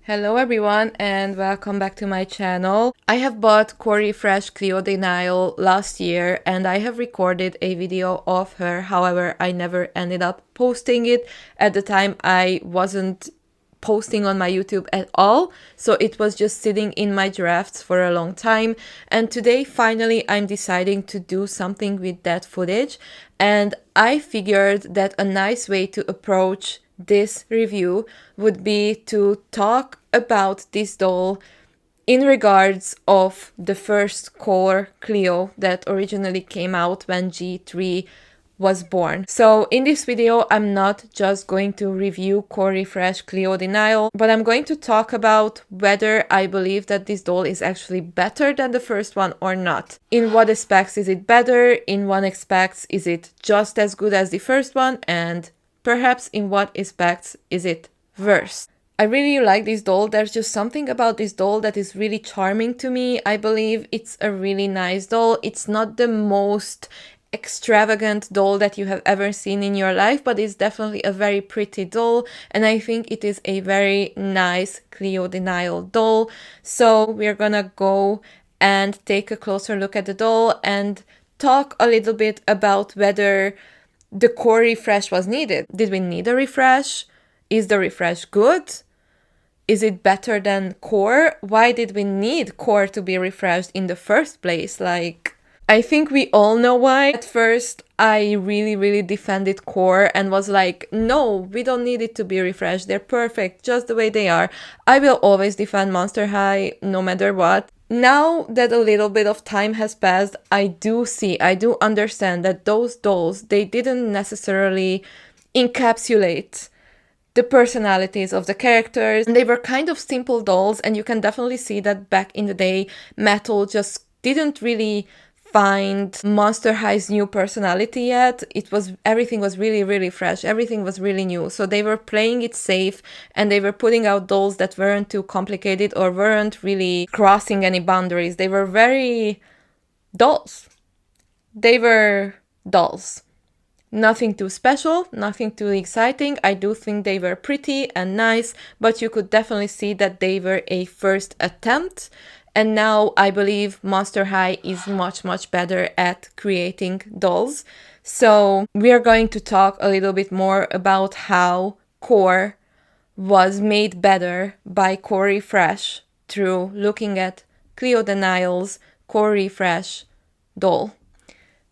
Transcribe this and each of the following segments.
Hello everyone and welcome back to my channel. I have bought Corey Fresh Cleo de Nile last year and I have recorded a video of her. However, I never ended up posting it. At the time I wasn't posting on my YouTube at all, so it was just sitting in my drafts for a long time, and today finally I'm deciding to do something with that footage, and I figured that a nice way to approach this review would be to talk about this doll in regards of the first core Cleo that originally came out when G3 was born. So in this video, I'm not just going to review Corey Fresh Cleo de Nile, but I'm going to talk about whether I believe that this doll is actually better than the first one or not. In what aspects is it better? In what aspects is it just as good as the first one? And perhaps in what aspects is it worse? I really like this doll. There's just something about this doll that is really charming to me. I believe it's a really nice doll. It's not the most extravagant doll that you have ever seen in your life, but it's definitely a very pretty doll, and I think it is a very nice Cleo de Nile doll. So we're gonna go and take a closer look at the doll and talk a little bit about whether the core refresh was needed. Did we need a refresh? Is the refresh good? Is it better than core? Why did we need core to be refreshed in the first place? I think we all know why. At first, I really defended core and was like, no, we don't need it to be refreshed. They're perfect just the way they are. I will always defend Monster High no matter what. Now that a little bit of time has passed, I do understand that those dolls, they didn't necessarily encapsulate the personalities of the characters. They were kind of simple dolls, and you can definitely see that back in the day, Metal just didn't really find Monster High's new personality yet. Everything was really fresh. Everything was really new. So they were playing it safe, and they were putting out dolls that weren't too complicated or weren't really crossing any boundaries. They were very dolls. They were dolls. Nothing too special, nothing too exciting. I do think they were pretty and nice, but you could definitely see that they were a first attempt. And now I believe Monster High is much better at creating dolls. So we are going to talk a little bit more about how core was made better by Core Refresh through looking at Cleo de Nile's Core Refresh doll.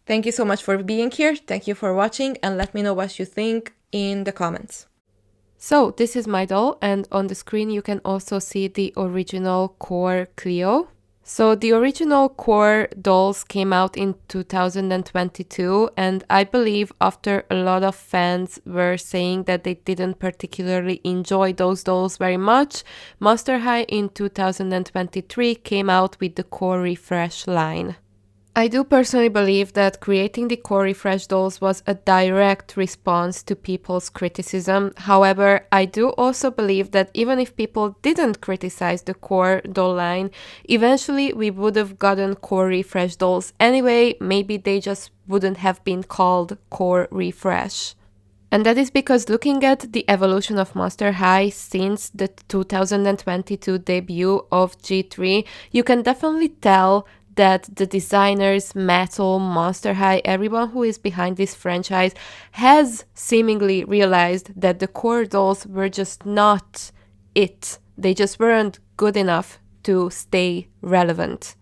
Thank you so much for being here. Thank you for watching, and let me know what you think in the comments. So this is my doll, and on the screen you can also see the original core Cleo. So the original core dolls came out in 2022, and I believe after a lot of fans were saying that they didn't particularly enjoy those dolls very much, Monster High in 2023 came out with the Core Refresh line. I do personally believe that creating the Core Refresh dolls was a direct response to people's criticism. However, I do also believe that even if people didn't criticize the core doll line, eventually we would have gotten Core Refresh dolls anyway. Maybe they just wouldn't have been called Core Refresh. And that is because looking at the evolution of Monster High since the 2022 debut of G3, you can definitely tell that the designers, Metal, Monster High, everyone who is behind this franchise has seemingly realized that the core dolls were just not it. They just weren't good enough to stay relevant.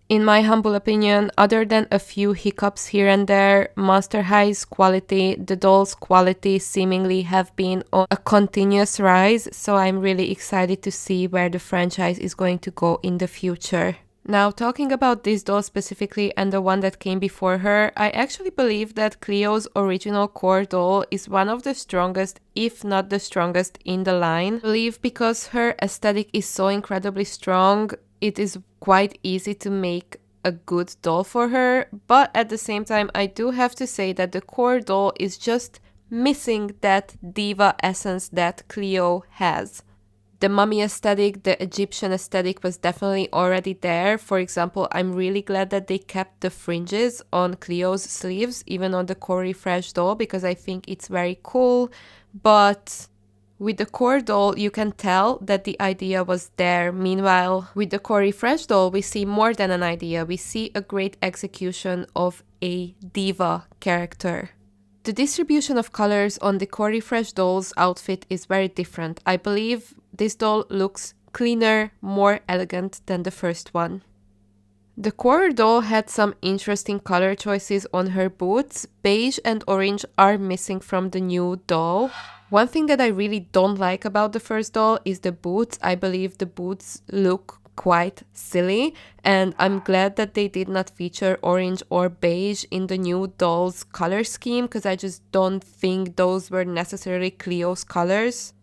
In my humble opinion, other than a few hiccups here and there, Monster High's quality, the doll's quality seemingly have been on a continuous rise, so I'm really excited to see where the franchise is going to go in the future. Now, talking about this doll specifically and the one that came before her, I actually believe that Cleo's original core doll is one of the strongest, if not the strongest, in the line. I believe because her aesthetic is so incredibly strong, it is quite easy to make a good doll for her, but at the same time, I do have to say that the core doll is just missing that diva essence that Cleo has. The mummy aesthetic, the Egyptian aesthetic was definitely already there. For example, I'm really glad that they kept the fringes on Cleo's sleeves, even on the Core Refresh doll, because I think it's very cool. But With the core doll, you can tell that the idea was there. Meanwhile, with the Core Refresh doll, we see more than an idea. We see a great execution of a diva character. The distribution of colors on the Core Refresh doll's outfit is very different. I believe this doll looks cleaner, more elegant than the first one. The core doll had some interesting color choices on her boots. Beige and orange are missing from the new doll. One thing that I really don't like about the first doll is the boots. I believe the boots look quite silly, and I'm glad that they did not feature orange or beige in the new doll's color scheme, because I just don't think those were necessarily Cleo's colors.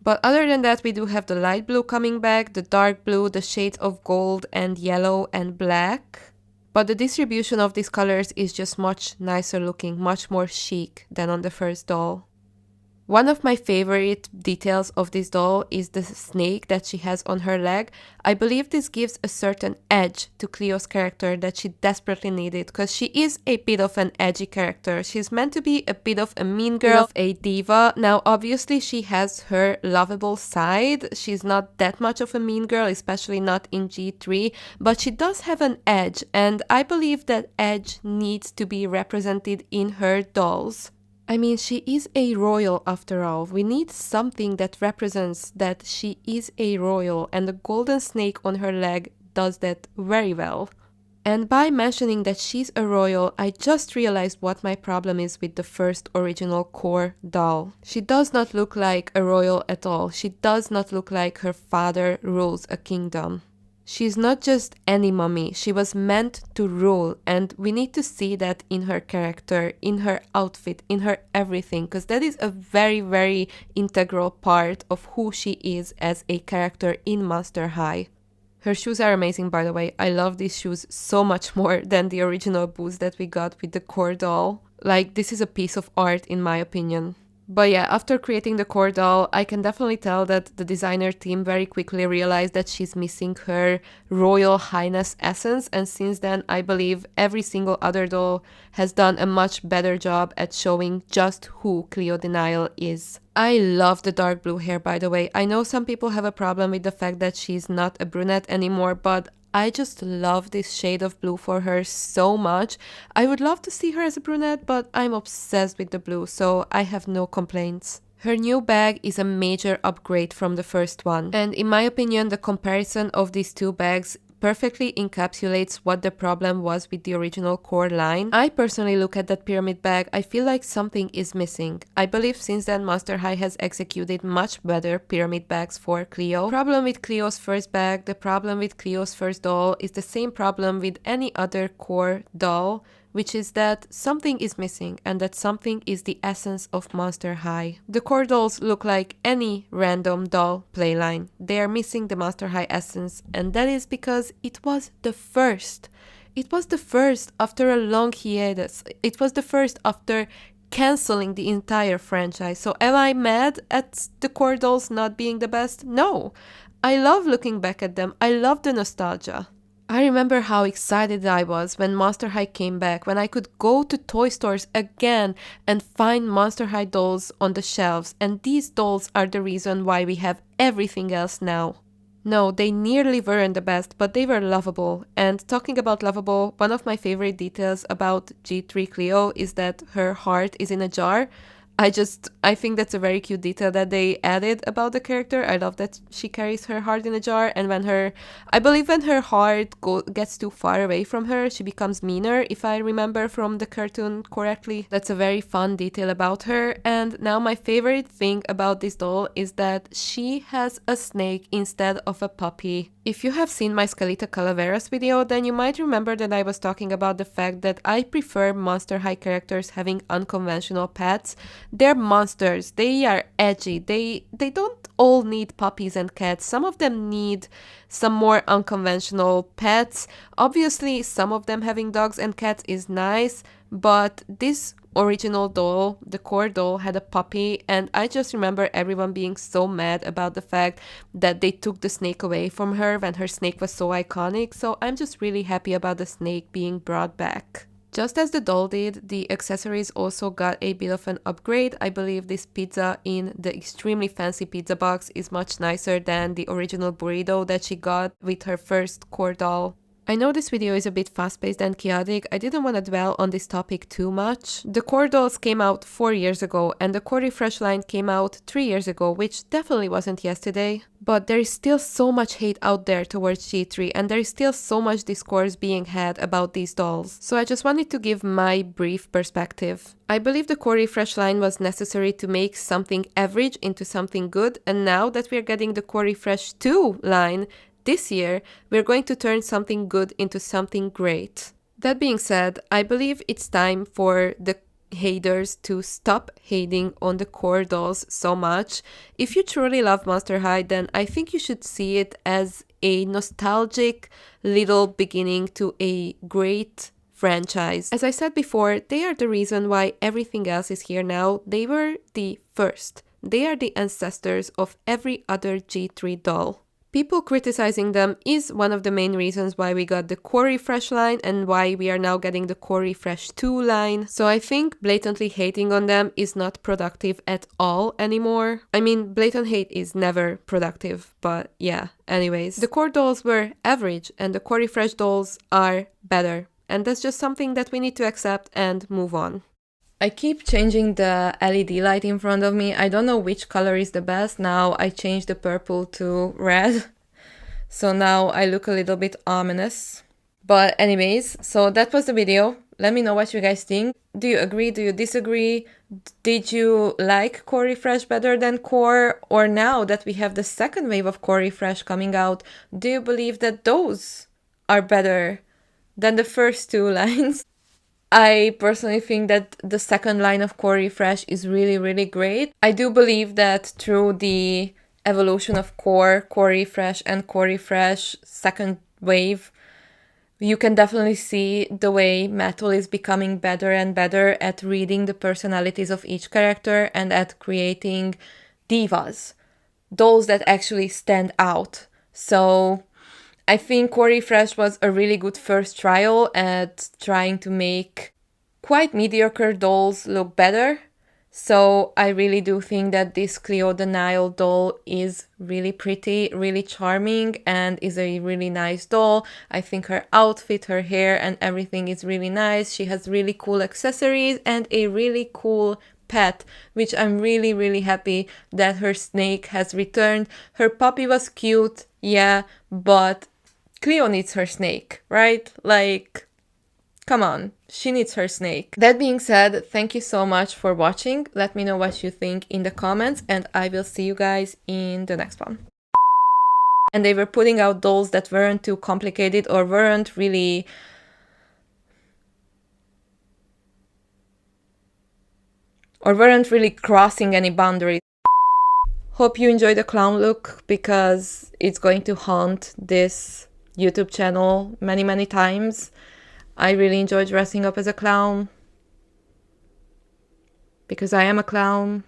But other than that, we do have the light blue coming back, the dark blue, the shades of gold and yellow and black. But the distribution of these colors is just much nicer looking, much more chic than on the first doll. One of my favorite details of this doll is the snake that she has on her leg. I believe this gives a certain edge to Cleo's character that she desperately needed, because she is a bit of an edgy character. She's meant to be a bit of a mean girl, a diva. Now, obviously, she has her lovable side. She's not that much of a mean girl, especially not in G3, but she does have an edge, and I believe that edge needs to be represented in her dolls. I mean, she is a royal after all. We need something that represents that she is a royal, and the golden snake on her leg does that very well. And by mentioning that she's a royal, I just realized what my problem is with the first original core doll. She does not look like a royal at all. She does not look like her father rules a kingdom. She's not just any mummy, she was meant to rule, and we need to see that in her character, in her outfit, in her everything, because that is a very, very integral part of who she is as a character in Monster High. Her shoes are amazing, by the way. I love these shoes so much more than the original boots that we got with the core doll. Like, this is a piece of art in my opinion. But yeah, after creating the core doll, I can definitely tell that the designer team very quickly realized that she's missing her royal highness essence, and since then I believe every single other doll has done a much better job at showing just who Cleo the Nile is. I love the dark blue hair, by the way. I know some people have a problem with the fact that she's not a brunette anymore, but I just love this shade of blue for her so much. I would love to see her as a brunette, but I'm obsessed with the blue, so I have no complaints. Her new bag is a major upgrade from the first one, and in my opinion, the comparison of these two bags perfectly encapsulates what the problem was with the original core line. I personally look at that pyramid bag, I feel like something is missing. I believe since then Monster High has executed much better pyramid bags for Cleo. The problem with Cleo's first bag, the problem with Cleo's first doll is the same problem with any other core doll, which is that something is missing, and that something is the essence of Monster High. The core dolls look like any random doll playline. They are missing the Monster High essence, and that is because it was the first. It was the first after a long hiatus. It was the first after canceling the entire franchise. So am I mad at the core dolls not being the best? No. I love looking back at them. I love the nostalgia. I remember how excited I was when Monster High came back, when I could go to toy stores again and find Monster High dolls on the shelves, and these dolls are the reason why we have everything else now. No, they nearly weren't the best, but they were lovable. And talking about lovable, one of my favorite details about G3 Cleo is that her heart is in a jar. I think that's a very cute detail that they added about the character. I love that she carries her heart in a jar, and when her heart gets too far away from her, she becomes meaner, if I remember from the cartoon correctly. That's a very fun detail about her. And now my favorite thing about this doll is that she has a snake instead of a puppy. If you have seen my Scalita Calaveras video, then you might remember that I was talking about the fact that I prefer Monster High characters having unconventional pets. They're monsters, they are edgy, they don't all need puppies and cats. Some of them need some more unconventional pets. Obviously, some of them having dogs and cats is nice, but this original doll, the core doll, had a puppy, and I just remember everyone being so mad about the fact that they took the snake away from her when her snake was so iconic. So I'm just really happy about the snake being brought back. Just as the doll did, the accessories also got a bit of an upgrade. I believe this pizza in the extremely fancy pizza box is much nicer than the original burrito that she got with her first core doll. I know this video is a bit fast-paced and chaotic. I didn't want to dwell on this topic too much. The core dolls came out 4 years ago and the core refresh line came out 3 years ago, which definitely wasn't yesterday. But there is still so much hate out there towards G3 and there is still so much discourse being had about these dolls. So I just wanted to give my brief perspective. I believe the core refresh line was necessary to make something average into something good, and now that we're getting the core refresh 2 line, this year, we're going to turn something good into something great. That being said, I believe it's time for the haters to stop hating on the core dolls so much. If you truly love Monster High, then I think you should see it as a nostalgic little beginning to a great franchise. As I said before, they are the reason why everything else is here now. They were the first. They are the ancestors of every other G3 doll. People criticizing them is one of the main reasons why we got the core refresh line and why we are now getting the core refresh 2 line. So I think blatantly hating on them is not productive at all anymore. I mean, blatant hate is never productive, but yeah, anyways. The core dolls were average and the core refresh dolls are better. And that's just something that we need to accept and move on. I keep changing the LED light in front of me. I don't know which color is the best. Now I changed the purple to red. So now I look a little bit ominous. But anyways, so that was the video. Let me know what you guys think. Do you agree? Do you disagree? Did you like Core Refresh better than Core? Or now that we have the second wave of Core Refresh coming out, do you believe that those are better than the first two lines? I personally think that the second line of Core Refresh is really, really great. I do believe that through the evolution of Core Refresh and Core Refresh second wave, you can definitely see the way Metal is becoming better and better at reading the personalities of each character and at creating divas, dolls that actually stand out. So I think Core Refresh was a really good first trial at trying to make quite mediocre dolls look better. So I really do think that this Cleo the Nile doll is really pretty, really charming, and is a really nice doll. I think her outfit, her hair, and everything is really nice. She has really cool accessories and a really cool pet, which I'm really, really happy that her snake has returned. Her puppy was cute, yeah, but Cleo needs her snake, right? Like, come on, she needs her snake. That being said, thank you so much for watching. Let me know what you think in the comments, and I will see you guys in the next one. And they were putting out dolls that weren't too complicated or weren't really crossing any boundaries. Hope you enjoy the clown look, because it's going to haunt this YouTube channel many, many times. I really enjoy dressing up as a clown, because I am a clown.